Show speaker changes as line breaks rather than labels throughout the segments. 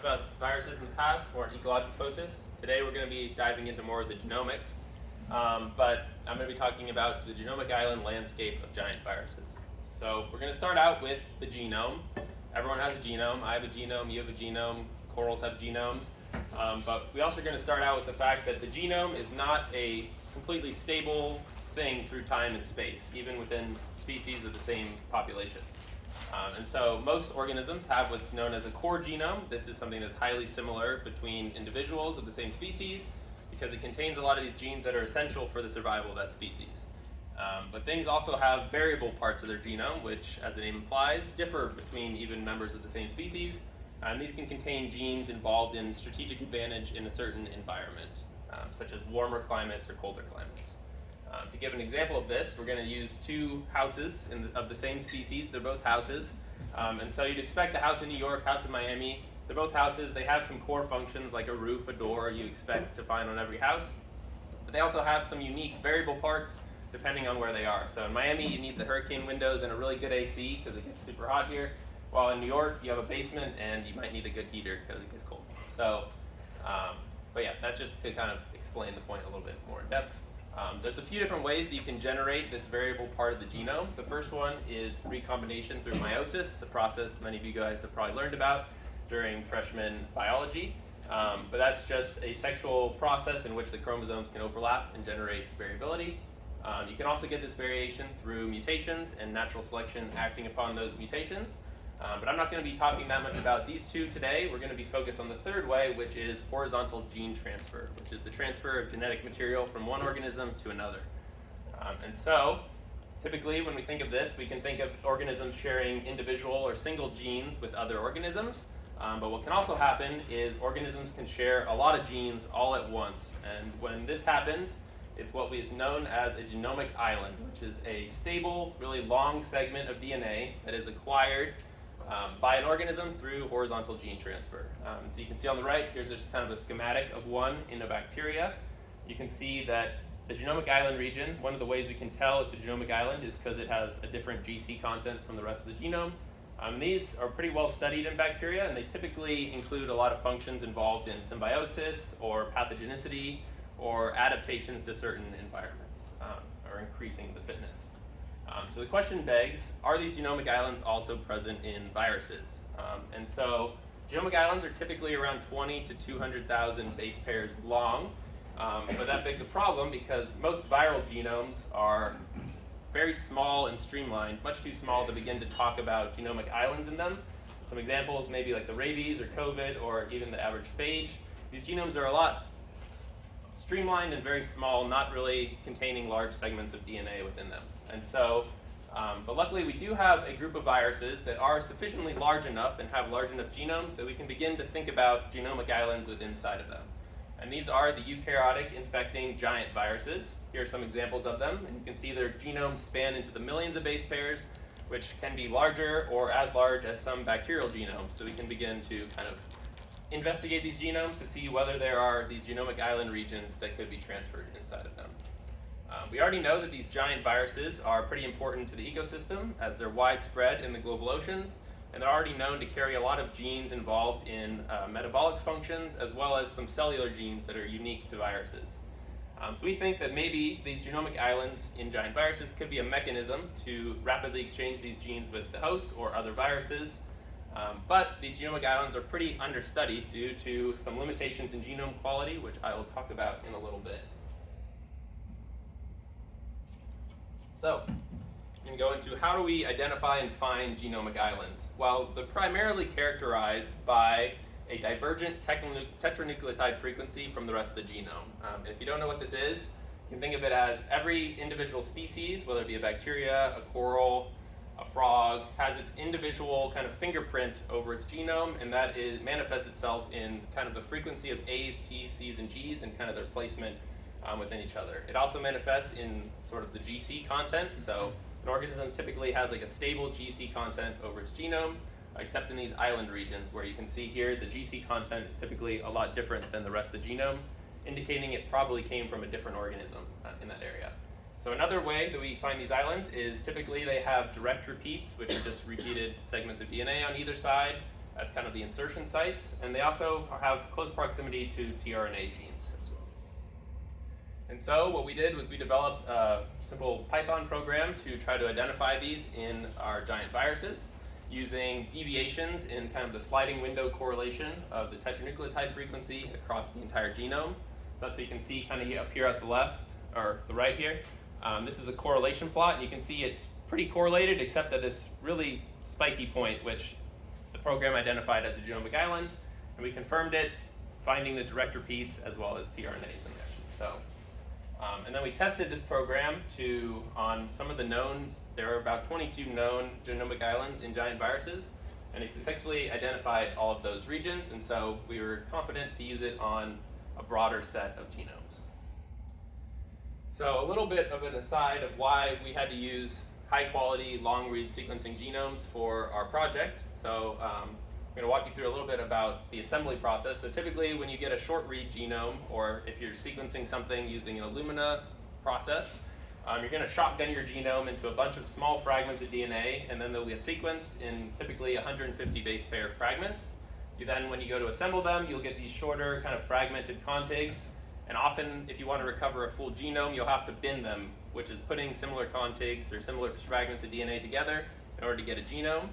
talked about viruses in the past, more ecological focus. Today we're going to be diving into more of the genomics, but I'm going to be talking about the genomic island landscape of giant viruses. So we're going to start out with the genome. Everyone has a genome. I have a genome, you have a genome, corals have genomes. But we also are going to start out with the fact that the genome is not a completely stable thing through time and space, even within species of the same population. And so most organisms have what's known as a core genome. This is something that's highly similar between individuals of the same species because it contains a lot of these genes that are essential for the survival of that species. But things also have variable parts of their genome, which, as the name implies, differ between even members of the same species. And these can contain genes involved in strategic advantage in a certain environment, such as warmer climates or colder climates. To give an example of this, we're going to use two houses of the same species. They're both houses. And so you'd expect a house in New York, house in Miami. They're both houses. They have some core functions like a roof, a door you expect to find on every house. But they also have some unique variable parts depending on where they are. So in Miami, you need the hurricane windows and a really good AC because it gets super hot here. While in New York, you have a basement and you might need a good heater because it gets cold. So, but yeah, that's just to kind of explain the point a little bit more in depth. There's a few different ways that you can generate this variable part of the genome. The first one is recombination through meiosis, a process many of you guys have probably learned about during freshman biology. But that's just a sexual process in which the chromosomes can overlap and generate variability. You can also get this variation through mutations and natural selection acting upon those mutations. But I'm not going to be talking that much about these two today. We're going to be focused on the third way, which is horizontal gene transfer, which is the transfer of genetic material from one organism to another. And so, typically when we think of this, we can think of organisms sharing individual or single genes with other organisms. But what can also happen is organisms can share a lot of genes all at once. And when this happens, it's what we've known as a genomic island, which is a stable, really long segment of DNA that is acquired by an organism through horizontal gene transfer. So you can see on the right, here's just kind of a schematic of one in a bacteria. You can see that the genomic island region, one of the ways we can tell it's a genomic island is because it has a different GC content from the rest of the genome. These are pretty well studied in bacteria, and they typically include a lot of functions involved in symbiosis or pathogenicity or adaptations to certain environments or increasing the fitness. So the question begs, are these genomic islands also present in viruses? And so genomic islands are typically around 20 to 200,000 base pairs long, but that begs a problem because most viral genomes are very small and streamlined, much too small to begin to talk about genomic islands in them. Some examples maybe like the rabies or COVID or even the average phage. These genomes are a lot streamlined and very small, not really containing large segments of DNA within them. And so, but luckily we do have a group of viruses that are sufficiently large enough and have large enough genomes that we can begin to think about genomic islands within inside of them. And these are the eukaryotic infecting giant viruses. Here are some examples of them, and you can see their genomes span into the millions of base pairs, which can be larger or as large as some bacterial genomes. So we can begin to kind of investigate these genomes to see whether there are these genomic island regions that could be transferred inside of them. We already know that these giant viruses are pretty important to the ecosystem as they're widespread in the global oceans, and they're already known to carry a lot of genes involved in metabolic functions as well as some cellular genes that are unique to viruses. So we think that maybe these genomic islands in giant viruses could be a mechanism to rapidly exchange these genes with the host or other viruses. But these genomic islands are pretty understudied due to some limitations in genome quality, which I will talk about in a little bit. So, I'm going to go into how do we identify and find genomic islands? Well, they're primarily characterized by a divergent tetranucleotide frequency from the rest of the genome. And if you don't know what this is, you can think of it as every individual species, whether it be a bacteria, a coral, a frog, has its individual kind of fingerprint over its genome, and that manifests itself in kind of the frequency of A's, T's, C's, and G's and kind of their placement within each other. It also manifests in sort of the GC content. So an organism typically has like a stable GC content over its genome, except in these island regions where you can see here the GC content is typically a lot different than the rest of the genome, indicating it probably came from a different organism in that area. So another way that we find these islands is typically they have direct repeats, which are just repeated segments of DNA on either side, as kind of the insertion sites, and they also have close proximity to tRNA genes as well. And so what we did was we developed a simple Python program to try to identify these in our giant viruses using deviations in kind of the sliding window correlation of the tetranucleotide frequency across the entire genome. That's what you can see kind of up here at the left, or the right here. This is a correlation plot, and you can see it's pretty correlated except at this really spiky point, which the program identified as a genomic island, and we confirmed it, finding the direct repeats as well as tRNAs in there. So, and then we tested this program on some of the known, there are about 22 known genomic islands in giant viruses, and it successfully identified all of those regions, and so we were confident to use it on a broader set of genomes. So a little bit of an aside of why we had to use high-quality long-read sequencing genomes for our project. So I'm going to walk you through a little bit about the assembly process. So typically when you get a short-read genome, or if you're sequencing something using an Illumina process, you're going to shotgun your genome into a bunch of small fragments of DNA, and then they'll get sequenced in typically 150 base pair fragments. Then when you go to assemble them, you'll get these shorter kind of fragmented contigs. And often, if you want to recover a full genome, you'll have to bin them, which is putting similar contigs or similar fragments of DNA together in order to get a genome.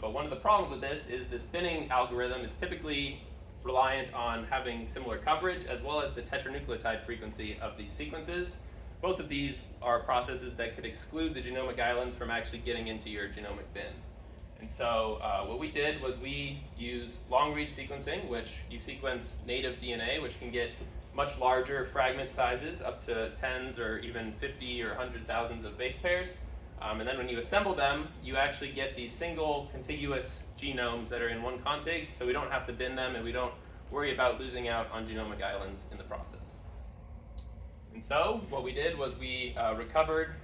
But one of the problems with this binning algorithm is typically reliant on having similar coverage as well as the tetranucleotide frequency of these sequences. Both of these are processes that could exclude the genomic islands from actually getting into your genomic bin. And so what we did was we use long-read sequencing, which you sequence native DNA, which can get much larger fragment sizes, up to tens or even 50 or 100,000 of base pairs. And then when you assemble them, you actually get these single contiguous genomes that are in one contig, so we don't have to bin them and we don't worry about losing out on genomic islands in the process. And so what we did was we recovered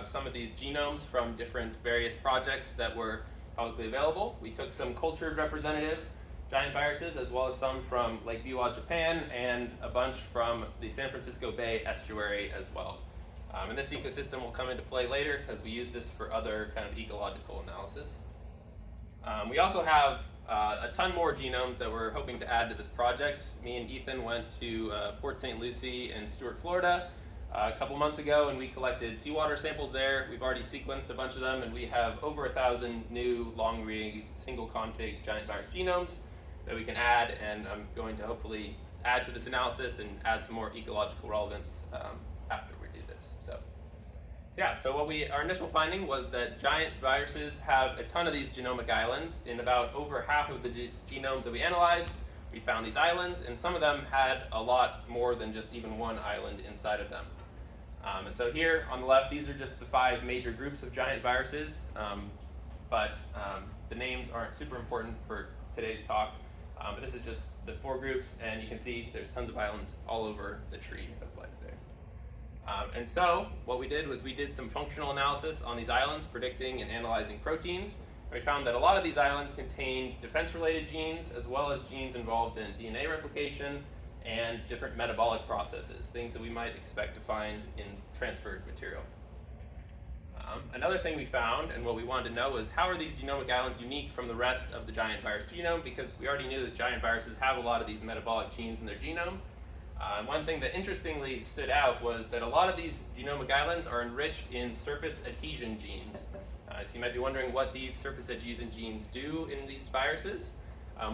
some of these genomes from different various projects that were publicly available. We took some cultured representative giant viruses, as well as some from Lake Biwa, Japan, and a bunch from the San Francisco Bay estuary as well. And this ecosystem will come into play later because we use this for other kind of ecological analysis. We also have a ton more genomes that we're hoping to add to this project. Me and Ethan went to Port St. Lucie in Stuart, Florida a couple months ago, and we collected seawater samples there. We've already sequenced a bunch of them, and we have over 1,000 new long-read single contig giant virus genomes that we can add, and I'm going to hopefully add to this analysis and add some more ecological relevance after we do this. So yeah, so our initial finding was that giant viruses have a ton of these genomic islands. In about over half of the genomes that we analyzed, we found these islands, and some of them had a lot more than just even one island inside of them. And so here on the left, these are just the 5 major groups of giant viruses, but the names aren't super important for today's talk. But this is just the 4 groups, and you can see there's tons of islands all over the tree of life there. And so what we did was we did some functional analysis on these islands, predicting and analyzing proteins. And we found that a lot of these islands contained defense-related genes, as well as genes involved in DNA replication and different metabolic processes, things that we might expect to find in transferred material. Another thing we found, and what we wanted to know, was how are these genomic islands unique from the rest of the giant virus genome, because we already knew that giant viruses have a lot of these metabolic genes in their genome. One thing that interestingly stood out was that a lot of these genomic islands are enriched in surface adhesion genes. So you might be wondering what these surface adhesion genes do in these viruses.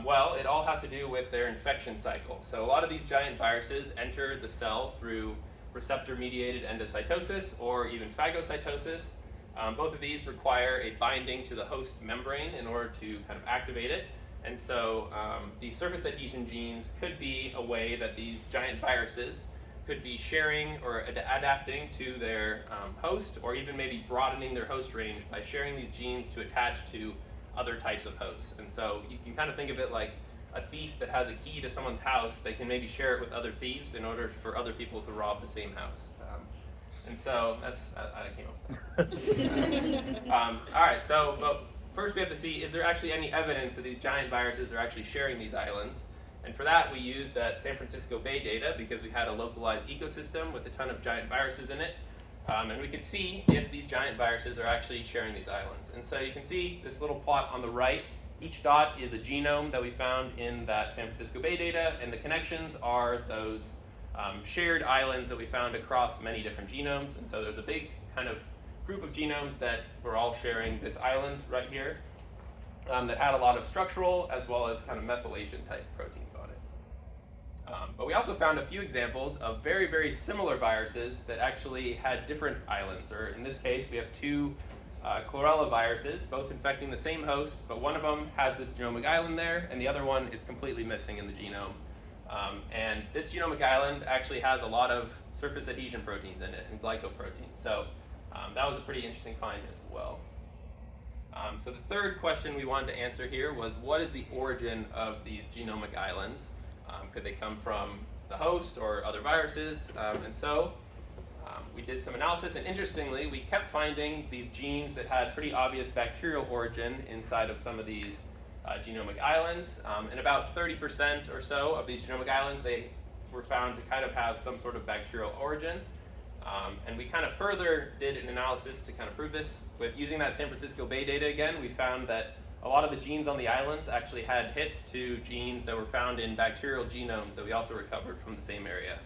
Well, it all has to do with their infection cycle. So a lot of these giant viruses enter the cell through receptor-mediated endocytosis or even phagocytosis. Both of these require a binding to the host membrane in order to kind of activate it. And so these surface adhesion genes could be a way that these giant viruses could be sharing or adapting to their host, or even maybe broadening their host range by sharing these genes to attach to other types of hosts. And so you can kind of think of it like a thief that has a key to someone's house. They can maybe share it with other thieves in order for other people to rob the same house. And so that's, I came up with that. All right, but first we have to see, is there actually any evidence that these giant viruses are actually sharing these islands? And for that, we used that San Francisco Bay data because we had a localized ecosystem with a ton of giant viruses in it. And we could see if these giant viruses are actually sharing these islands. And so you can see this little plot on the right Each dot is a genome that we found in that San Francisco Bay data, and the connections are those shared islands that we found across many different genomes. And so there's a big kind of group of genomes that we're all sharing this island right here that had a lot of structural as well as kind of methylation type proteins on it. But we also found a few examples of very, very similar viruses that actually had different islands, or in this case, we have two chlorella viruses, both infecting the same host, but one of them has this genomic island there, and the other one is completely missing in the genome. And this genomic island actually has a lot of surface adhesion proteins in it, and glycoproteins. So that was a pretty interesting find as well. So the third question we wanted to answer here was, what is the origin of these genomic islands? Could they come from the host or other viruses? We did some analysis, and interestingly, we kept finding these genes that had pretty obvious bacterial origin inside of some of these genomic islands. And about 30% or so of these genomic islands, they were found to kind of have some sort of bacterial origin. And we kind of further did an analysis to kind of prove this. With using that San Francisco Bay data again, we found that a lot of the genes on the islands actually had hits to genes that were found in bacterial genomes that we also recovered from the same area.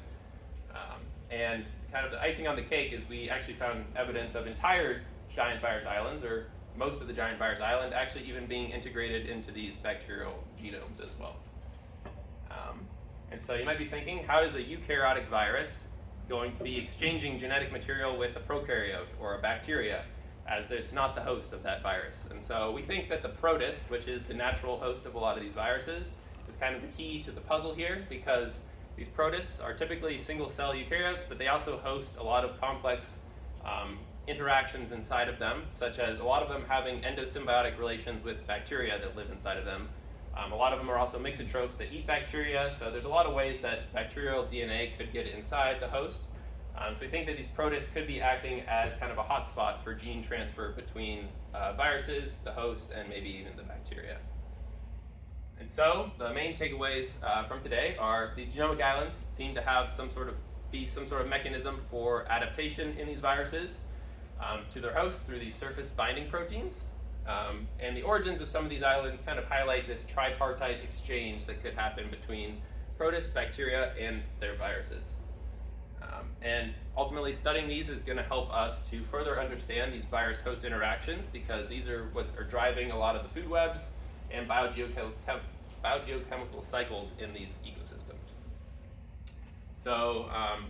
And kind of the icing on the cake is we actually found evidence of entire giant virus islands, or most of the giant virus island, actually even being integrated into these bacterial genomes as well. And so you might be thinking, how is a eukaryotic virus going to be exchanging genetic material with a prokaryote or a bacteria, as it's not the host of that virus? And so we think that the protist, which is the natural host of a lot of these viruses, is kind of the key to the puzzle here, because these protists are typically single-cell eukaryotes, but they also host a lot of complex interactions inside of them, such as a lot of them having endosymbiotic relations with bacteria that live inside of them. A lot of them are also mixotrophs that eat bacteria, so there's a lot of ways that bacterial DNA could get inside the host. So we think that these protists could be acting as kind of a hotspot for gene transfer between viruses, the host, and maybe even the bacteria. And so the main takeaways from today are these genomic islands seem to have some sort of mechanism for adaptation in these viruses to their host through these surface binding proteins. And the origins of some of these islands kind of highlight this tripartite exchange that could happen between protists, bacteria, and their viruses. And ultimately studying these is going to help us to further understand these virus-host interactions, because these are what are driving a lot of the food webs and biogeochemical cycles in these ecosystems. So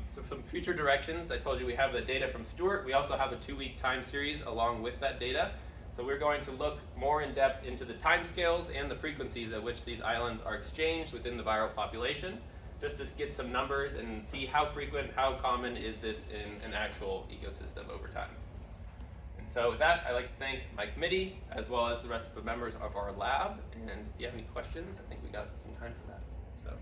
some future directions, I told you we have the data from Stuart. We also have a 2-week time series along with that data. So we're going to look more in depth into the timescales and the frequencies at which these islands are exchanged within the viral population, just to get some numbers and see how frequent, how common is this in an actual ecosystem over time. And so with that, I'd like to thank my committee, as well as the rest of the members of our lab. And if you have any questions, I think we got some time for that. So.